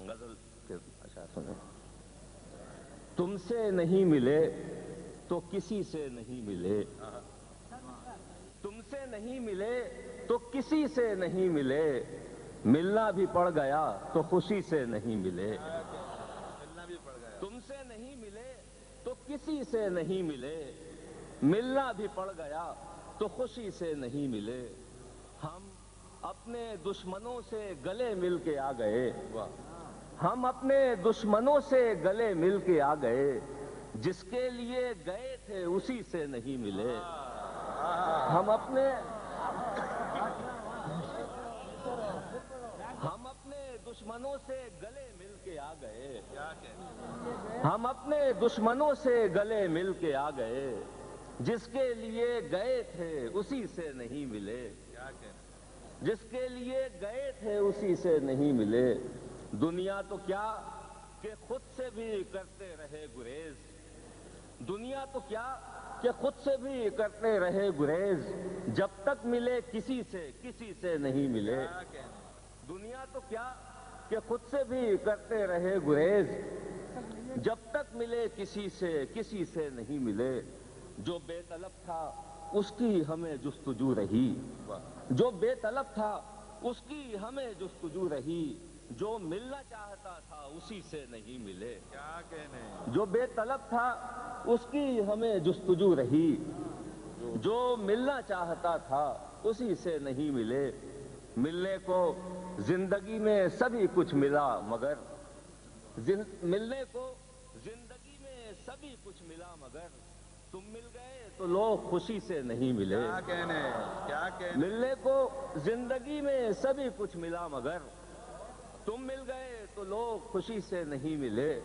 غزل کے اشعار سنیں۔ تم سے نہیں ملے تو کسی سے نہیں ملے، تم سے نہیں ملے تو کسی سے نہیں ملے، ملنا بھی پڑ گیا تو خوشی سے نہیں ملے۔ تم سے نہیں ملے تو کسی سے نہیں ملے، ملنا بھی پڑ گیا تو خوشی سے نہیں ملے۔ ہم اپنے دشمنوں سے گلے مل کے آ گئے، ہم اپنے دشمنوں سے گلے مل کے آ گئے، جس کے لیے گئے تھے اسی سے نہیں ملے۔ ہم اپنے دشمنوں سے گلے مل کے آ گئے، ہم اپنے دشمنوں سے گلے مل کے آ گئے، جس کے لیے گئے تھے اسی سے نہیں ملے، جس کے لیے گئے تھے اسی سے نہیں ملے۔ دنیا تو کیا کہ خود سے بھی کرتے رہے گریز، دنیا تو کیا کہ خود سے بھی کرتے رہے گریز، جب تک ملے کسی سے نہیں ملے۔ دنیا تو کیا کہ خود سے بھی کرتے رہے گریز، جب تک ملے کسی سے نہیں ملے۔ جو بے طلب تھا اس کی ہمیں جستجو رہی، جو بے طلب تھا اس کی ہمیں جستجو رہی، جو ملنا چاہتا تھا اسی سے نہیں ملے۔ کیا کہنے، جو بے طلب تھا اس کی ہمیں جستجو رہی، جو ملنا چاہتا تھا اسی سے نہیں ملے۔ ملنے کو زندگی میں سبھی کچھ ملا مگر، ملنے کو زندگی میں سبھی کچھ ملا مگر، تم مل گئے تو لوگ خوشی سے نہیں ملے۔ کیا کہنے، کیا کہنے، ملنے کو زندگی میں سبھی کچھ ملا مگر، تم مل گئے تو لوگ خوشی سے نہیں ملے۔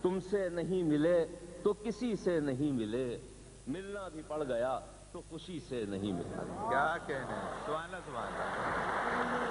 تم سے نہیں ملے تو کسی سے نہیں ملے، ملنا بھی پڑ گیا تو خوشی سے نہیں ملا۔ کیا کہنے، سبحان اللہ سبحان اللہ۔